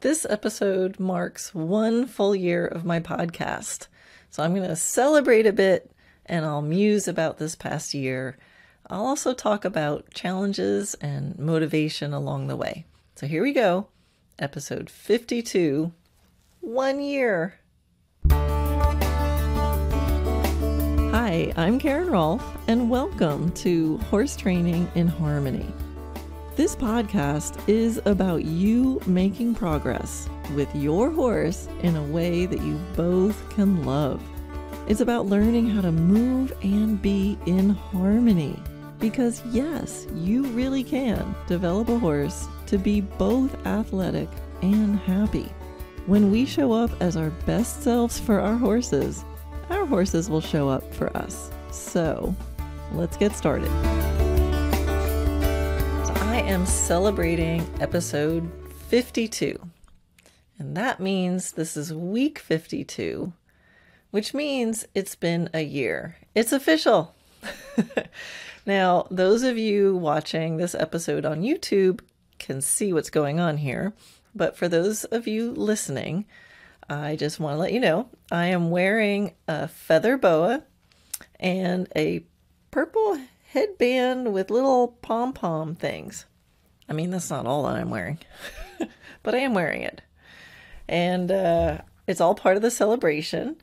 This episode marks 1 full year of my podcast. So I'm going to celebrate a bit and I'll muse about this past year. I'll also talk about challenges and motivation along the way. So here we go. Episode 52, 1 year. Hi, I'm Karen Rohlf, and welcome to Horse Training in Harmony. This podcast is about you making progress with your horse in a way that you both can love. It's about learning how to move and be in harmony. Because yes, you really can develop a horse to be both athletic and happy. When we show up as our best selves for our horses will show up for us. So let's get started. I am celebrating episode 52, and that means this is week 52, which means it's been a year. It's official. Now, those of you watching this episode on YouTube can see what's going on here, but for those of you listening, I just want to let you know I am wearing a feather boa and a purple headband with little pom-pom things. I mean, that's not all that I'm wearing, but I am wearing it. And it's all part of the celebration.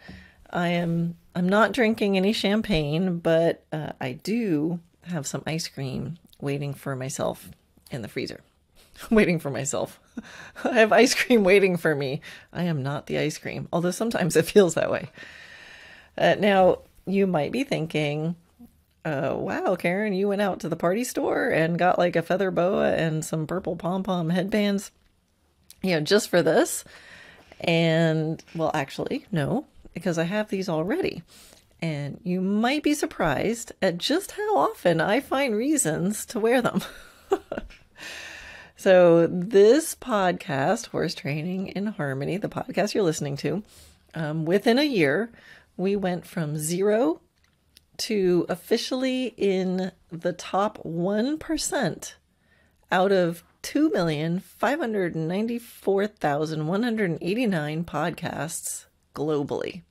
I'm not drinking any champagne, but I do have some ice cream waiting for myself in the freezer. Waiting for myself. I have ice cream waiting for me. I am not the ice cream, although sometimes it feels that way. Now, you might be thinking, wow, Karen, you went out to the party store and got like a feather boa and some purple pom-pom headbands, just for this. And well, actually, no, because I have these already. And you might be surprised at just how often I find reasons to wear them. So this podcast, Horse Training in Harmony, the podcast you're listening to, within a year, we went from 0 to officially in the top 1% out of 2,594,189 podcasts globally.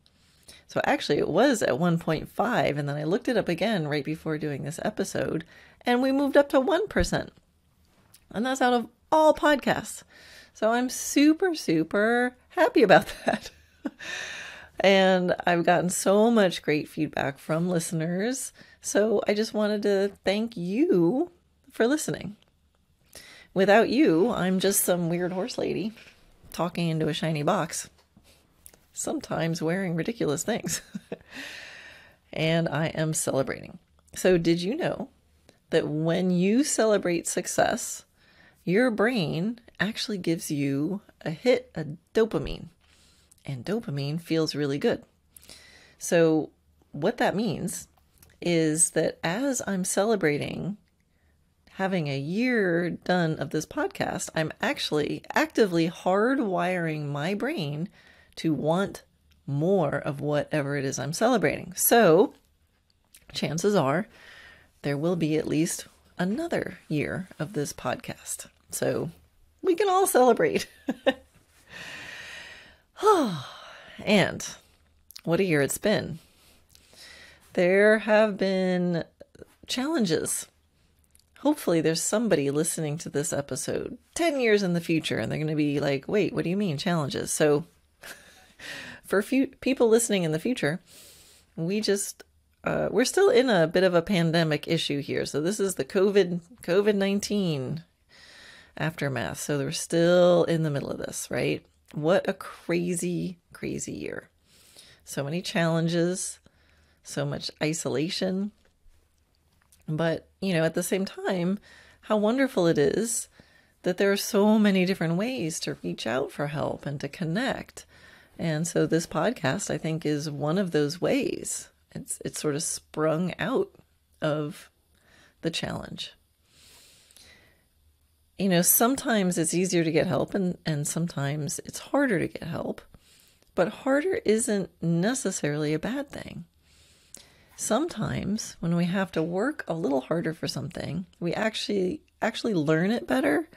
So actually it was at 1.5, and then I looked it up again right before doing this episode, and we moved up to 1%. And that's out of all podcasts. So I'm super, super happy about that. And I've gotten so much great feedback from listeners. So I just wanted to thank you for listening. Without you, I'm just some weird horse lady talking into a shiny box, sometimes wearing ridiculous things. And I am celebrating. So did you know that when you celebrate success, your brain actually gives you a hit of dopamine, and dopamine feels really good. So what that means is that as I'm celebrating having a year done of this podcast, I'm actually actively hardwiring my brain to want more of whatever it is I'm celebrating. So chances are there will be at least another year of this podcast. So we can all celebrate. And what a year it's been. There have been challenges. Hopefully there's somebody listening to this episode 10 years in the future and they're going to be like, wait, what do you mean challenges? So for people listening in the future, we're still in a bit of a pandemic issue here. So this is the COVID-19 aftermath. So we're still in the middle of this, right? What a crazy, crazy year. So many challenges, so much isolation. But, at the same time, how wonderful it is that there are so many different ways to reach out for help and to connect. And so this podcast, I think, is one of those ways. It's sort of sprung out of the challenge. Sometimes it's easier to get help and sometimes it's harder to get help. But harder isn't necessarily a bad thing. sometimes when we have to work a little harder for something, we actually learn it better.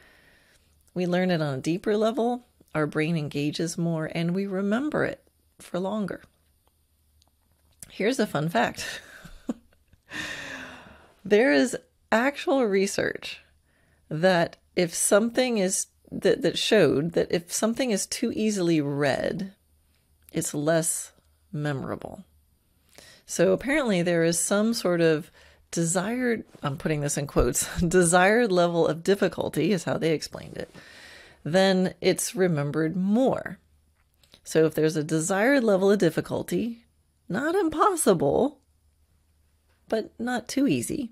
We learn it on a deeper level. Our brain engages more and we remember it for longer. Here's a fun fact. There is actual research that if something is that showed that if something is too easily read, it's less memorable. So apparently there is some sort of desired, I'm putting this in quotes, desired level of difficulty is how they explained it, then it's remembered more. So if there's a desired level of difficulty, not impossible, but not too easy,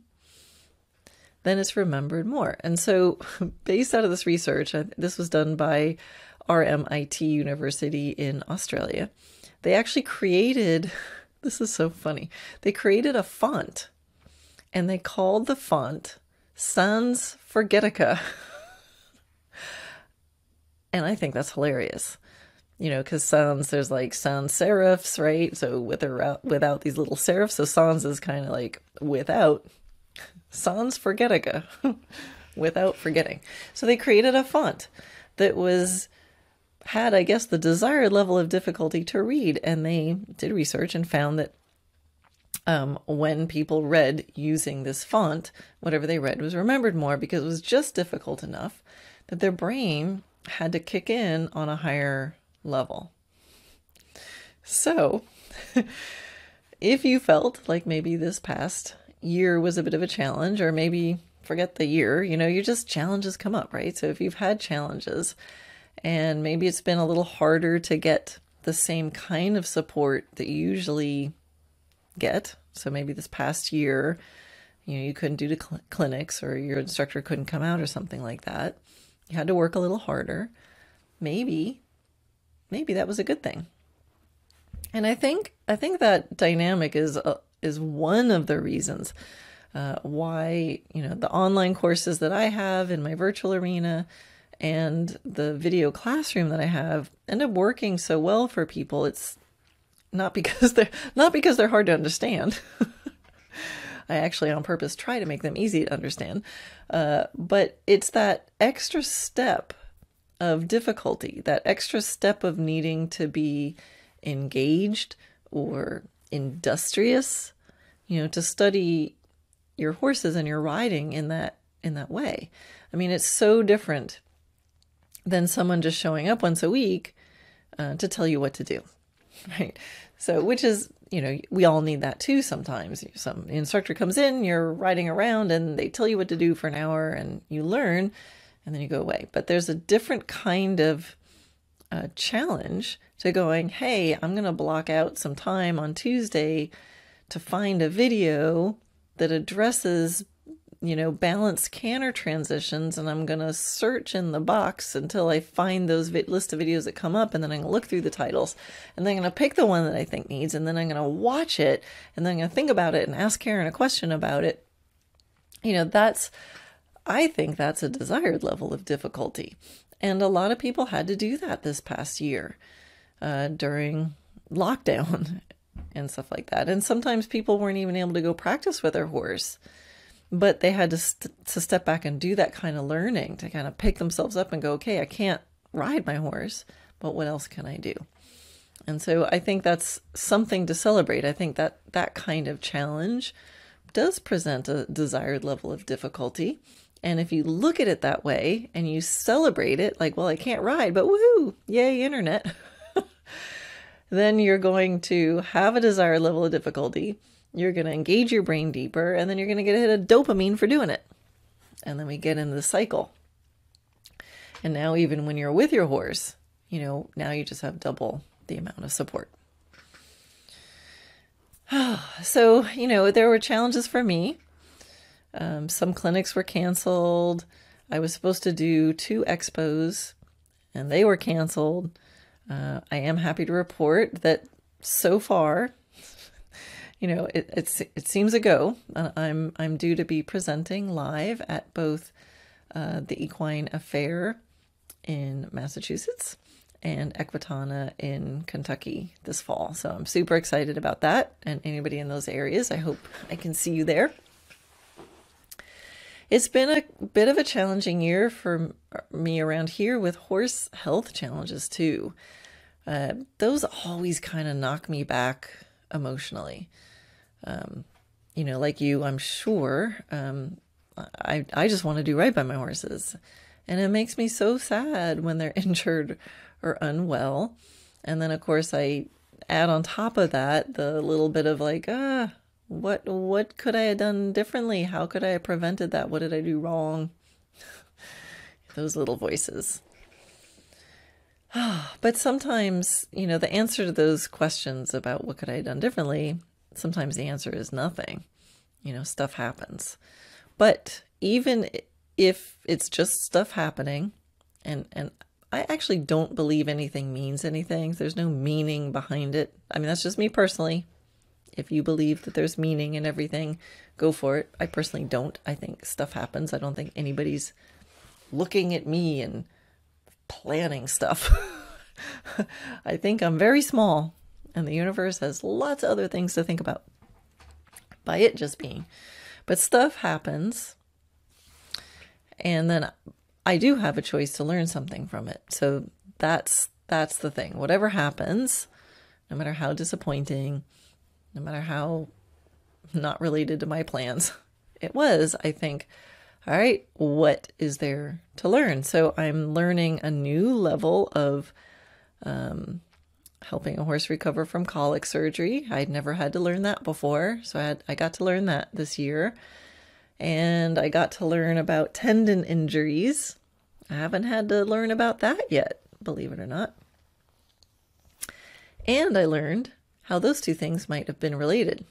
then it's remembered more. And so based out of this research, this was done by RMIT University in Australia, they actually created, this is so funny, they created a font and they called the font Sans Forgetica. And I think that's hilarious. You know, because sans, there's like sans serifs, right? So with or without these little serifs. So sans is kind of like without. Sans Forgetica, without forgetting. So they created a font that had, I guess, the desired level of difficulty to read. And they did research and found that when people read using this font, whatever they read was remembered more because it was just difficult enough that their brain had to kick in on a higher level. So if you felt like maybe this past year was a bit of a challenge, or maybe forget the year, you just challenges come up, right? So if you've had challenges and maybe it's been a little harder to get the same kind of support that you usually get. So maybe this past year, you couldn't do the clinics or your instructor couldn't come out or something like that. You had to work a little harder. Maybe that was a good thing. And I think that dynamic is one of the reasons why, the online courses that I have in my virtual arena and the video classroom that I have end up working so well for people. It's not because they're hard to understand. I actually on purpose try to make them easy to understand. But it's that extra step of difficulty, that extra step of needing to be engaged or industrious, to study your horses and your riding in that way. I mean, it's so different than someone just showing up once a week to tell you what to do, right? So, which is, we all need that too sometimes. Some instructor comes in, you're riding around and they tell you what to do for an hour and you learn and then you go away. But there's a different kind of challenge to going, hey, I'm going to block out some time on Tuesday to find a video that addresses, balanced canter transitions. And I'm going to search in the box until I find those list of videos that come up. And then I'm going to look through the titles and then I'm going to pick the one that I think needs. And then I'm going to watch it and then I'm going to think about it and ask Karen a question about it. I think that's a desired level of difficulty. And a lot of people had to do that this past year during lockdown and stuff like that. And sometimes people weren't even able to go practice with their horse, but they had to step back and do that kind of learning to kind of pick themselves up and go, okay, I can't ride my horse, but what else can I do? And so I think that's something to celebrate. I think that that kind of challenge does present a desired level of difficulty. And if you look at it that way and you celebrate it, like, well, I can't ride, but woohoo, yay, internet, then you're going to have a desired level of difficulty. You're going to engage your brain deeper, and then you're going to get a hit of dopamine for doing it. And then we get into the cycle. And now even when you're with your horse, now you just have double the amount of support. So, there were challenges for me. Some clinics were canceled. I was supposed to do 2 expos and they were canceled. I am happy to report that so far, it seems a go. I'm due to be presenting live at both the Equine Affair in Massachusetts and Equitana in Kentucky this fall. So I'm super excited about that. And anybody in those areas, I hope I can see you there. It's been a bit of a challenging year for me around here with horse health challenges too. Those always kind of knock me back emotionally. Like you, I'm sure, I just want to do right by my horses. And it makes me so sad when they're injured or unwell. And then, of course, I add on top of that the little bit of like, what could I have done differently? How could I have prevented that? What did I do wrong? Those little voices. But sometimes, the answer to those questions about what could I have done differently, sometimes the answer is nothing. Stuff happens. But even if it's just stuff happening, and I actually don't believe anything means anything. There's no meaning behind it. I mean, that's just me personally. If you believe that there's meaning in everything, go for it. I personally don't. I think stuff happens. I don't think anybody's looking at me and planning stuff. I think I'm very small, and the universe has lots of other things to think about by it just being. But stuff happens, and then I do have a choice to learn something from it. So that's the thing. Whatever happens, no matter how disappointing, no matter how not related to my plans it was, I think, all right, what is there to learn? So I'm learning a new level of helping a horse recover from colic surgery. I'd never had to learn that before. So I got to learn that this year. And I got to learn about tendon injuries. I haven't had to learn about that yet, believe it or not. And I learned how those two things might have been related.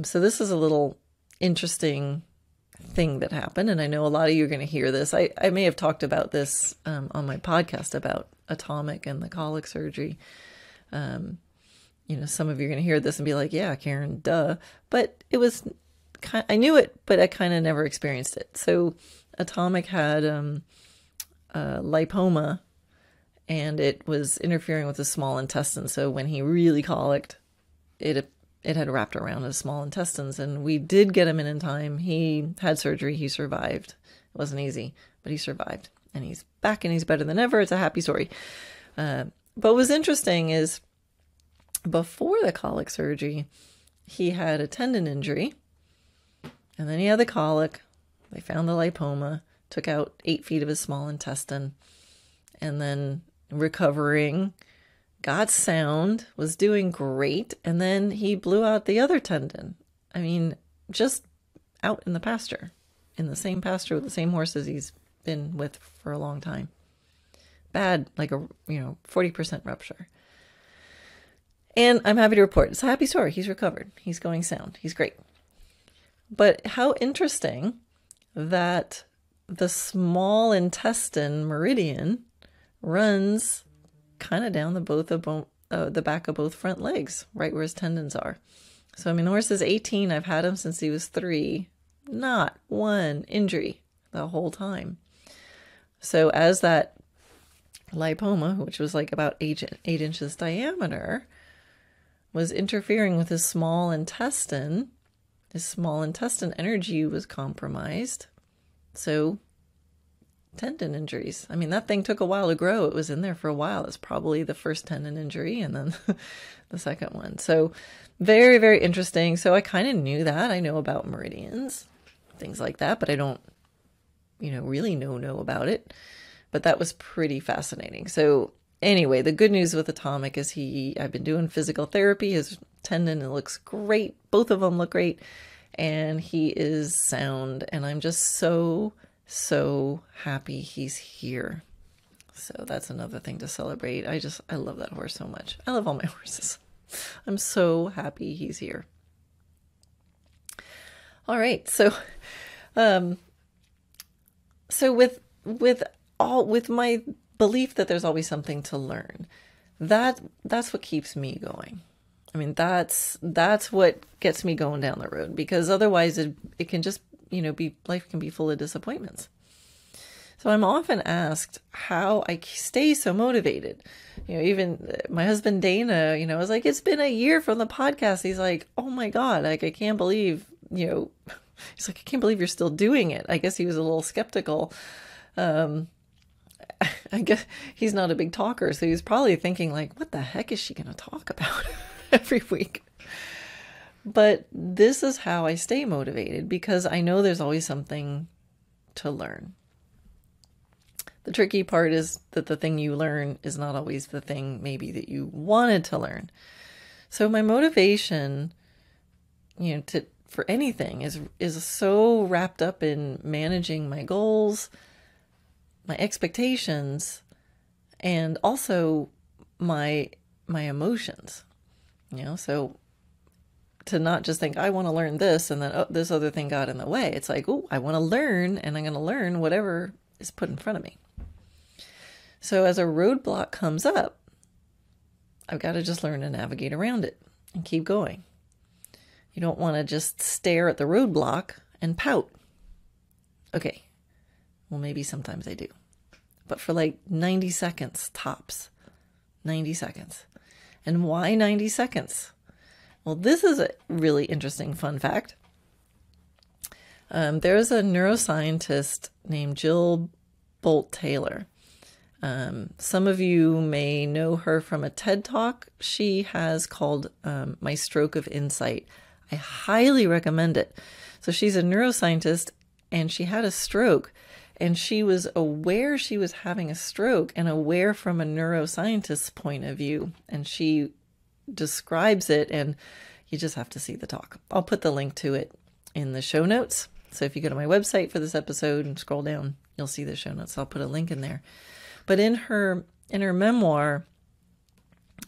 So this is a little interesting thing that happened. And I know a lot of you are going to hear this. I may have talked about this on my podcast about Atomic and the colic surgery. Some of you are going to hear this and be like, yeah, Karen, duh. But it was I knew it, but I kind of never experienced it. So Atomic had lipoma, and it was interfering with the small intestine. So when he really colicked, it had wrapped around his small intestines, and we did get him in time. He had surgery. He survived. It wasn't easy, but he survived, and he's back, and he's better than ever. It's a happy story. But what was interesting is before the colic surgery, he had a tendon injury, and then he had the colic. They found the lipoma, took out 8 feet of his small intestine, and then recovering, got sound, was doing great, and then he blew out the other tendon. I mean, just out in the pasture, in the same pasture with the same horses he's been with for a long time. Bad, like a 40% rupture. And I'm happy to report, it's a happy story. He's recovered. He's going sound. He's great. But how interesting that the small intestine meridian runs kind of down the back of both front legs, right where his tendons are. So, I mean, the horse is 18. I've had him since he was 3. Not one injury the whole time. So as that lipoma, which was like about 8 inches diameter, was interfering with his small intestine energy was compromised. So tendon injuries. I mean, that thing took a while to grow. It was in there for a while. It's probably the first tendon injury and then the second one. So very, very interesting. So I kind of knew that. I know about meridians, things like that, but I don't, really know about it. But that was pretty fascinating. So anyway, the good news with Atomic is I've been doing physical therapy. His tendon, it looks great. Both of them look great. And he is sound. And I'm just so happy he's here. So that's another thing to celebrate. I love that horse so much. I love all my horses. I'm so happy he's here. All right. So, with my belief that there's always something to learn, that's what keeps me going. I mean, that's what gets me going down the road, because otherwise it can just, life can be full of disappointments. So I'm often asked how I stay so motivated. Even my husband Dana, was like, it's been a year from the podcast. He's like, oh my God, like, I can't believe, he's like, I can't believe you're still doing it. I guess he was a little skeptical. I guess he's not a big talker, so he's probably thinking like, what the heck is she going to talk about every week? But this is how I stay motivated, because I know there's always something to learn. The tricky part is that the thing you learn is not always the thing maybe that you wanted to learn. So my motivation, for anything is so wrapped up in managing my goals, my expectations, and also my emotions. So to not just think I want to learn this and then this other thing got in the way. It's like, I want to learn, and I'm going to learn whatever is put in front of me. So as a roadblock comes up, I've got to just learn to navigate around it and keep going. You don't want to just stare at the roadblock and pout. Okay, well, maybe sometimes I do. But for like 90 seconds tops. 90 seconds. And why 90 seconds? Well, this is a really interesting fun fact. There's a neuroscientist named Jill Bolt Taylor. Some of you may know her from a TED Talk she has called My Stroke of Insight. I highly recommend it. So she's a neuroscientist, and she had a stroke, and she was aware she was having a stroke and aware from a neuroscientist's point of view. And she describes it, and you just have to see the talk. I'll put the link to it in the show notes. So if you go to my website for this episode and scroll down, you'll see the show notes. I'll put a link in there. But in her memoir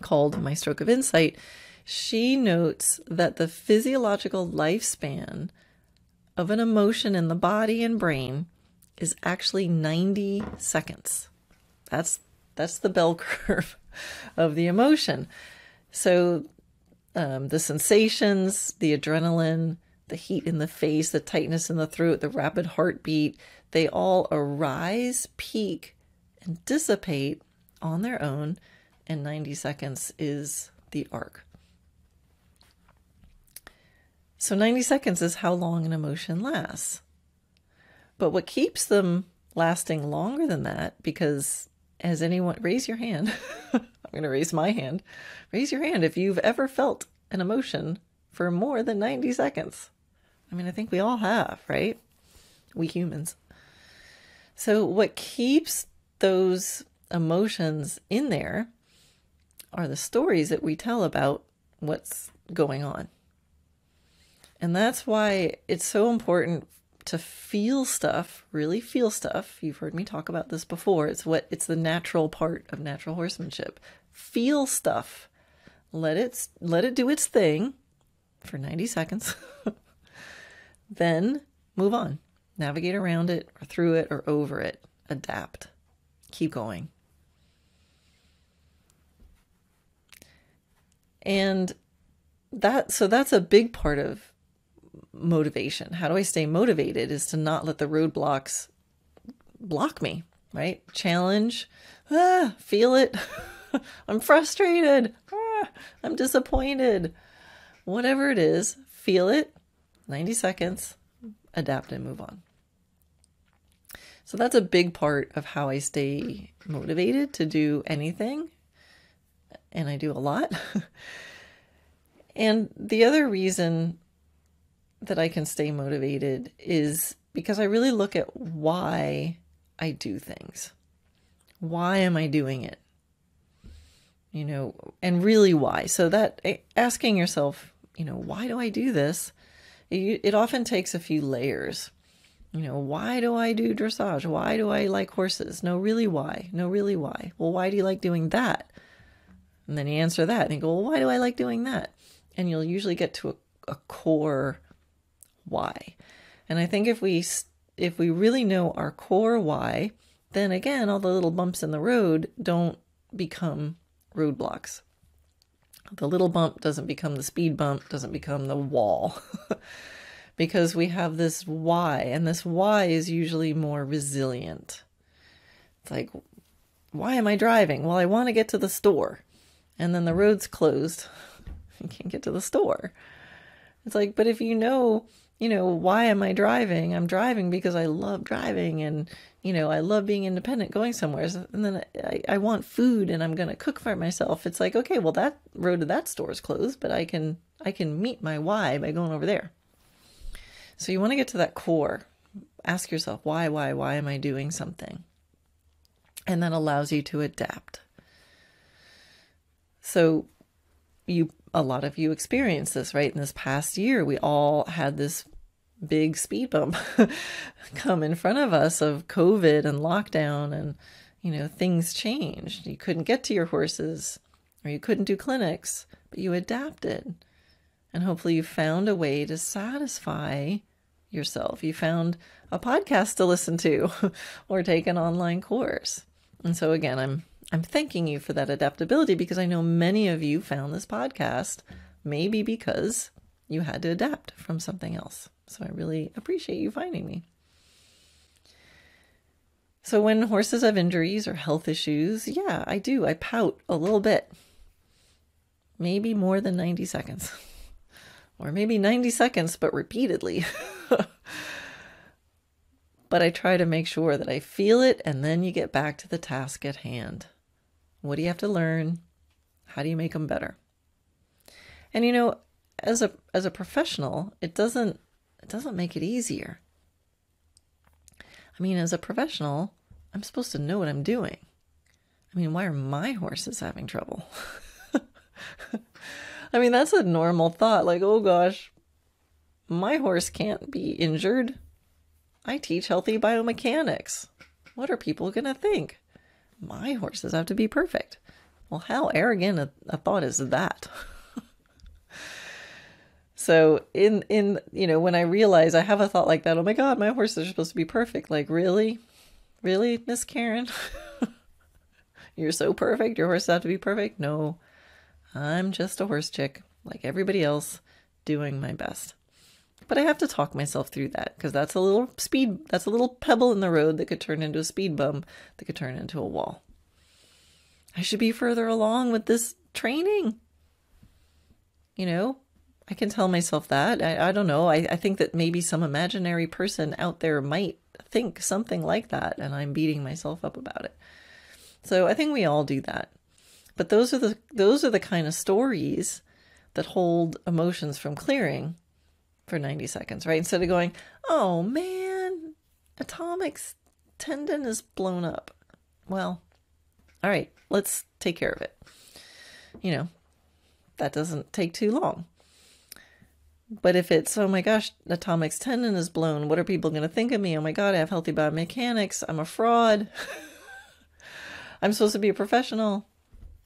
called My Stroke of Insight, she notes that the physiological lifespan of an emotion in the body and brain is actually 90 seconds. That's the bell curve of the emotion. So the sensations, the adrenaline, the heat in the face, the tightness in the throat, the rapid heartbeat, they all arise, peak, and dissipate on their own, and 90 seconds is the arc. So 90 seconds is how long an emotion lasts. But what keeps them lasting longer than that, because has anyone, raise your hand. I'm going to raise my hand. Raise your hand if you've ever felt an emotion for more than 90 seconds. I mean, I think we all have, right? We humans. So what keeps those emotions in there are the stories that we tell about what's going on. And that's why it's so important to feel stuff, really feel stuff. You've heard me talk about this before. It's the natural part of natural horsemanship. Feel stuff. Let it do its thing for 90 seconds. Then move on. Navigate around it or through it or over it. Adapt. Keep going. And that's a big part of motivation. How do I stay motivated is to not let the roadblocks block me, right? Challenge, feel it. I'm frustrated. I'm disappointed. Whatever it is, feel it. 90 seconds, adapt and move on. So that's a big part of how I stay motivated to do anything. And I do a lot. And the other reason that I can stay motivated is because I really look at why I do things. Why am I doing it? And really why. So that asking yourself, why do I do this? It often takes a few layers. Why do I do dressage? Why do I like horses? No, really why? No, really why? Well, why do you like doing that? And then you answer that and you go, well, why do I like doing that? And you'll usually get to a core why. And I think if we really know our core why, then again, all the little bumps in the road don't become roadblocks. The little bump doesn't become the speed bump, doesn't become the wall. Because we have this why, and this why is usually more resilient. It's like, why am I driving? Well, I want to get to the store. And then the road's closed. You can't get to the store. It's like, but if why am I driving? I'm driving because I love driving and, I love being independent, going somewhere. And then I want food and I'm going to cook for myself. It's like, okay, well, that road to that store is closed, but I can meet my why by going over there. So you want to get to that core. Ask yourself, why am I doing something? And that allows you to adapt. So a lot of you experienced this, right? In this past year, we all had this big speed bump come in front of us of COVID and lockdown, and, things changed. You couldn't get to your horses, or you couldn't do clinics, but you adapted. And hopefully you found a way to satisfy yourself. You found a podcast to listen to or take an online course. And so again, I'm thanking you for that adaptability, because I know many of you found this podcast maybe because you had to adapt from something else. So I really appreciate you finding me. So when horses have injuries or health issues, yeah, I do. I pout a little bit. Maybe more than 90 seconds. Or maybe 90 seconds, but repeatedly. But I try to make sure that I feel it, and then you get back to the task at hand. What do you have to learn? How do you make them better? And as a professional, it doesn't make it easier. I mean, as a professional, I'm supposed to know what I'm doing. I mean, why are my horses having trouble? I mean, that's a normal thought. Like, oh gosh, my horse can't be injured. I teach healthy biomechanics. What are people going to think? My horses have to be perfect. Well, how arrogant a thought is that? So when I realize I have a thought like that, oh my God, my horses are supposed to be perfect. Like, really? Really, Miss Karen? You're so perfect? Your horses have to be perfect? No, I'm just a horse chick like everybody else, doing my best. But I have to talk myself through that, because that's a little pebble in the road that could turn into a speed bump, that could turn into a wall. I should be further along with this training. I can tell myself that. I don't know. I think that maybe some imaginary person out there might think something like that, and I'm beating myself up about it. So I think we all do that. But those are the kind of stories that hold emotions from clearing for 90 seconds, right? Instead of going, oh man, Atomic's tendon is blown up. Well, all right, let's take care of it. That doesn't take too long. But if it's, oh my gosh, Atomic's tendon is blown, what are people going to think of me? Oh my God, I have healthy biomechanics. I'm a fraud. I'm supposed to be a professional.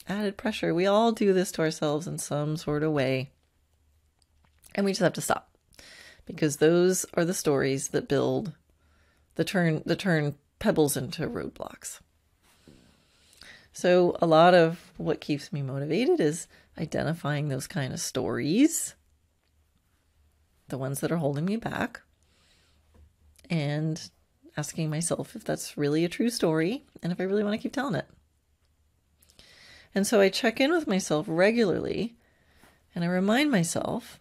Added pressure. We all do this to ourselves in some sort of way. And we just have to stop. Because those are the stories that build the turn pebbles into roadblocks. So a lot of what keeps me motivated is identifying those kind of stories, the ones that are holding me back, and asking myself if that's really a true story and if I really want to keep telling it. And so I check in with myself regularly, and I remind myself,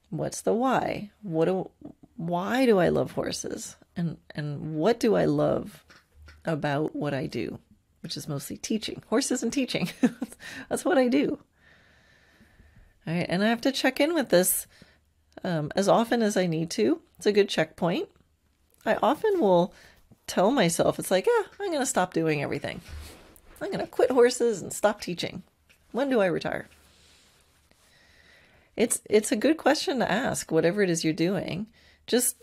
what's the why? Why do I love horses? And what do I love about what I do? Which is mostly teaching. Horses and teaching. That's what I do. All right, and I have to check in with this as often as I need to. It's a good checkpoint. I often will tell myself, it's like, I'm going to stop doing everything. I'm going to quit horses and stop teaching. When do I retire? It's a good question to ask, whatever it is you're doing. Just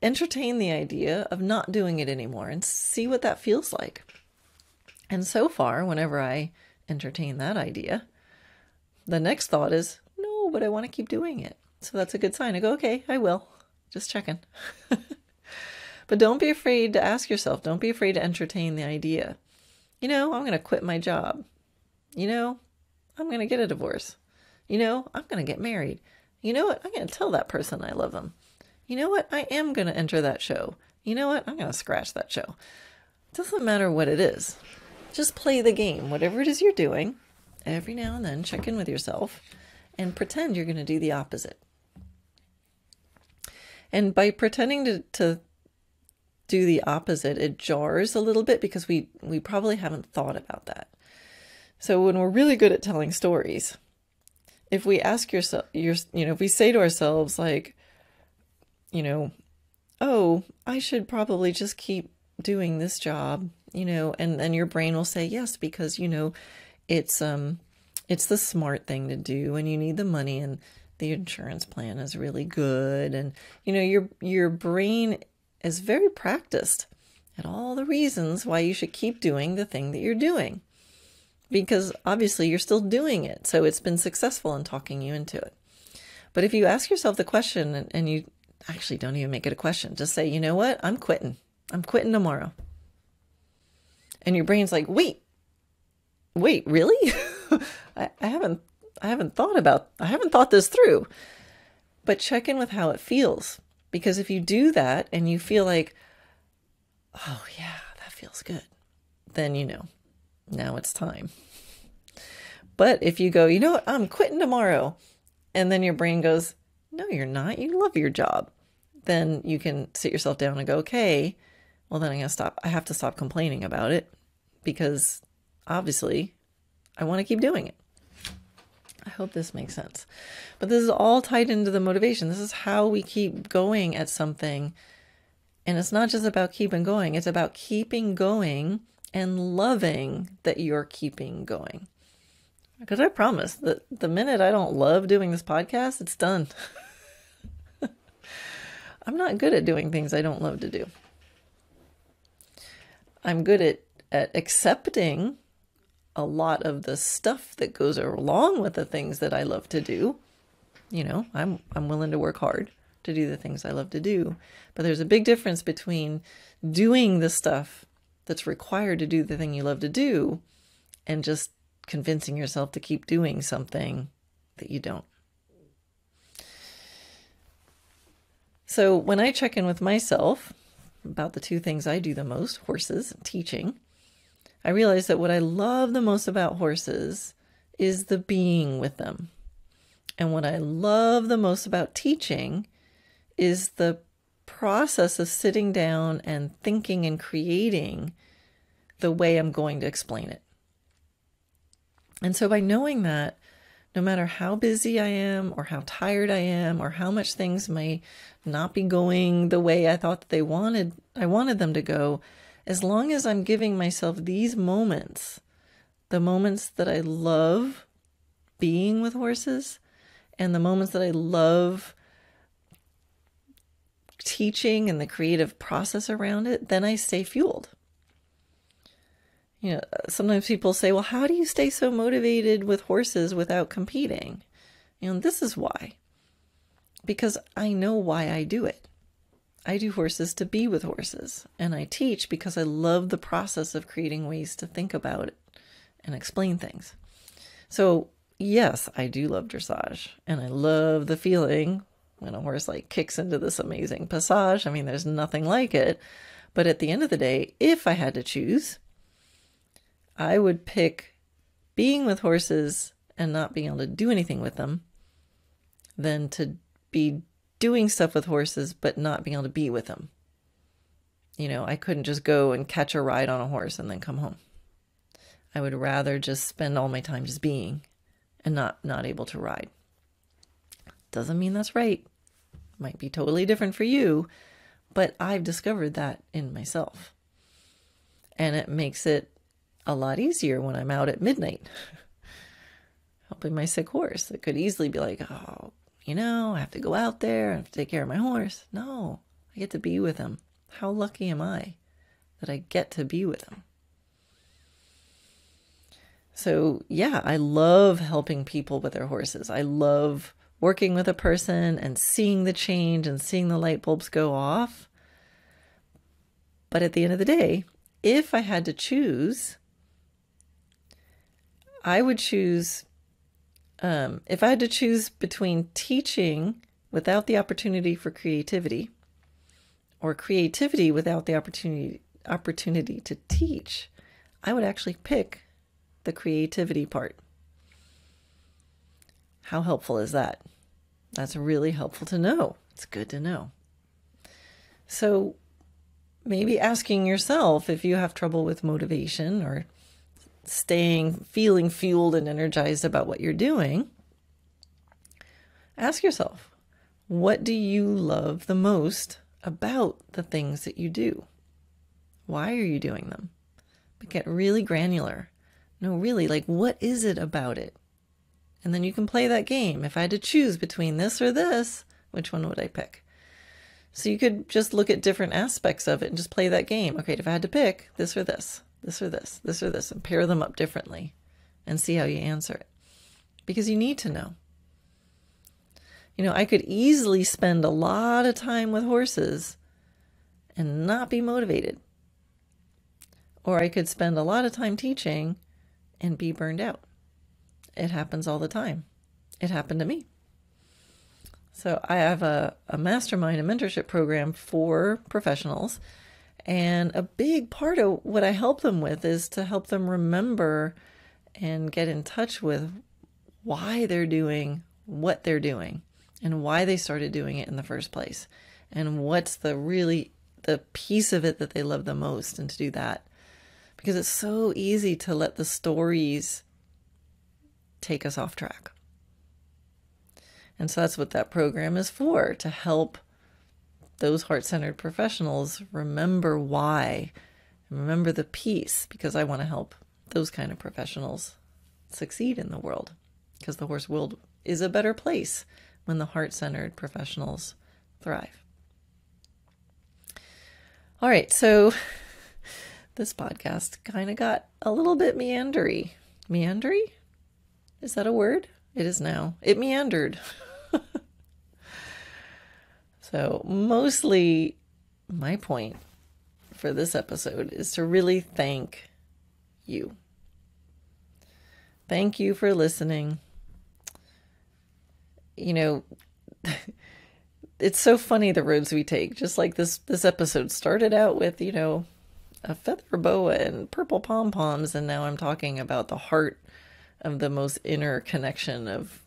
entertain the idea of not doing it anymore and see what that feels like. And so far, whenever I entertain that idea, the next thought is, no, but I want to keep doing it. So that's a good sign. I go, okay, I will. Just checking. But don't be afraid to ask yourself. Don't be afraid to entertain the idea. I'm going to quit my job. I'm going to get a divorce. I'm going to get married. You know what? I'm going to tell that person I love them. You know what? I am going to enter that show. You know what? I'm going to scratch that show. Doesn't matter what it is. Just play the game. Whatever it is you're doing, every now and then check in with yourself and pretend you're going to do the opposite. And by pretending to do the opposite, it jars a little bit because we probably haven't thought about that. So when we're really good at telling stories, if we ask yourself, if we say to ourselves like, oh, I should probably just keep doing this job, and then your brain will say yes, because, it's the smart thing to do, and you need the money, and the insurance plan is really good. And, your brain is very practiced at all the reasons why you should keep doing the thing that you're doing, because obviously you're still doing it. So it's been successful in talking you into it. But if you ask yourself the question, and you actually don't even make it a question, just say, you know what? I'm quitting tomorrow. And your brain's like, wait, really? I haven't thought this through. But check in with how it feels. Because if you do that and you feel like, oh yeah, that feels good, then now it's time. But if you go, you know what, I'm quitting tomorrow, and then your brain goes, no, you're not, you love your job, then you can sit yourself down and go, okay, well then I have to stop complaining about it, because obviously I want to keep doing it. I hope this makes sense. But this is all tied into the motivation. This is how we keep going at something. And it's not just about keeping going. It's about keeping going and loving that you're keeping going. Because I promise that the minute I don't love doing this podcast, it's done. I'm not good at doing things I don't love to do. I'm good at accepting a lot of the stuff that goes along with the things that I love to do. I'm willing to work hard to do the things I love to do. But there's a big difference between doing the stuff that's required to do the thing you love to do and just convincing yourself to keep doing something that you don't. So when I check in with myself about the two things I do the most, horses and teaching, I realize that what I love the most about horses is the being with them. And what I love the most about teaching is the process of sitting down and thinking and creating the way I'm going to explain it. And so by knowing that, no matter how busy I am or how tired I am or how much things may not be going the way I thought that I wanted them to go, as long as I'm giving myself these moments, the moments that I love being with horses and the moments that I love teaching and the creative process around it, then I stay fueled. Sometimes people say, well, how do you stay so motivated with horses without competing? This is why. Because I know why I do it. I do horses to be with horses, and I teach because I love the process of creating ways to think about it and explain things. So yes, I do love dressage, and I love the feeling when a horse kicks into this amazing passage. I mean, there's nothing like it. But at the end of the day, if I had to choose, I would pick being with horses and not being able to do anything with them than to be doing stuff with horses but not being able to be with them. I couldn't just go and catch a ride on a horse and then come home. I would rather just spend all my time just being and not able to ride. Doesn't mean that's right. Might be totally different for you, but I've discovered that in myself. And it makes it a lot easier when I'm out at midnight helping my sick horse. It could easily be like, oh, I have to go out there, I have to take care of my horse. No, I get to be with him. How lucky am I that I get to be with him? So yeah, I love helping people with their horses. I love working with a person and seeing the change and seeing the light bulbs go off. But at the end of the day, if I had to choose, I would choose, if I had to choose between teaching without the opportunity for creativity or creativity without the opportunity to teach, I would actually pick the creativity part. How helpful is that? That's really helpful to know. It's good to know. So maybe asking yourself if you have trouble with motivation or feeling fueled and energized about what you're doing, ask yourself, what do you love the most about the things that you do? Why are you doing them? But get really granular. No, really, like, what is it about it? And then you can play that game. If I had to choose between this or this, which one would I pick? So you could just look at different aspects of it and just play that game. Okay, if I had to pick this or this, this or this, this or this, and pair them up differently and see how you answer it. Because you need to know. You know, I could easily spend a lot of time with horses and not be motivated. Or I could spend a lot of time teaching and be burned out. It happens all the time. It happened to me. So I have a mastermind, a mentorship program for professionals. And a big part of what I help them with is to help them remember and get in touch with why they're doing what they're doing and why they started doing it in the first place. And what's the piece of it that they love the most, and to do that. Because it's so easy to let the stories take us off track. And so that's what that program is for, to help those heart-centered professionals remember why, and remember the piece, because I want to help those kind of professionals succeed in the world, because the horse world is a better place when the heart-centered professionals thrive. All right, so this podcast kind of got a little bit meandery. Meandery? Is that a word? It is now. It meandered. So mostly my point for this episode is to really thank you. Thank you for listening. You know, it's so funny the roads we take. Just like this episode started out with, you know, a feather boa and purple pom-poms, and now I'm talking about the heart of the most inner connection of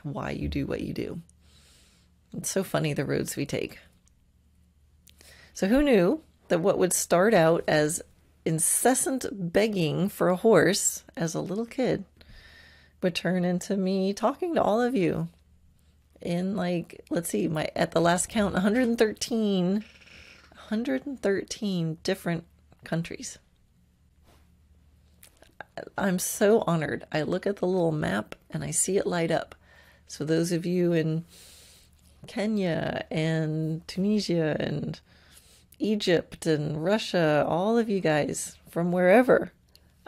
why you do what you do. It's so funny the roads we take. So who knew that what would start out as incessant begging for a horse as a little kid would turn into me talking to all of you in, like, let's see, at the last count, 113 different countries. I'm so honored. I look at the little map and I see it light up. So those of you in Kenya and Tunisia and Egypt and Russia, all of you guys from wherever,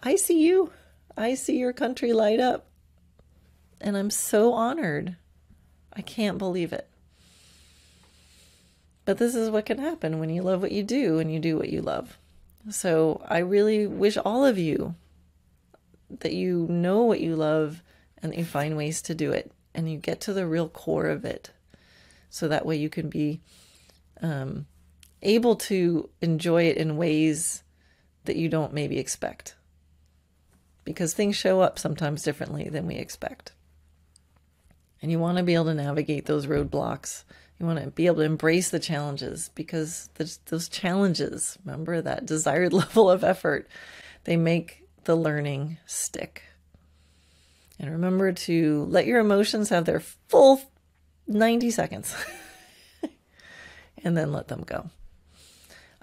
I see you. I see your country light up. And I'm so honored. I can't believe it. But this is what can happen when you love what you do and you do what you love. So I really wish all of you that you know what you love and that you find ways to do it and you get to the real core of it. So that way you can be able to enjoy it in ways that you don't maybe expect. Because things show up sometimes differently than we expect. And you want to be able to navigate those roadblocks. You want to be able to embrace the challenges, because those challenges, remember that desired level of effort, they make the learning stick. And remember to let your emotions have their full 90 seconds and then let them go.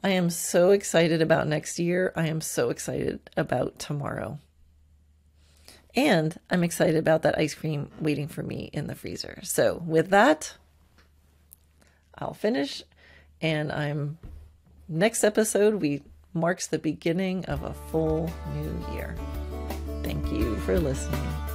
I am so excited about next year. I am so excited about tomorrow. And I'm excited about that ice cream waiting for me in the freezer. So with that, I'll finish. And next episode marks the beginning of a full new year. Thank you for listening.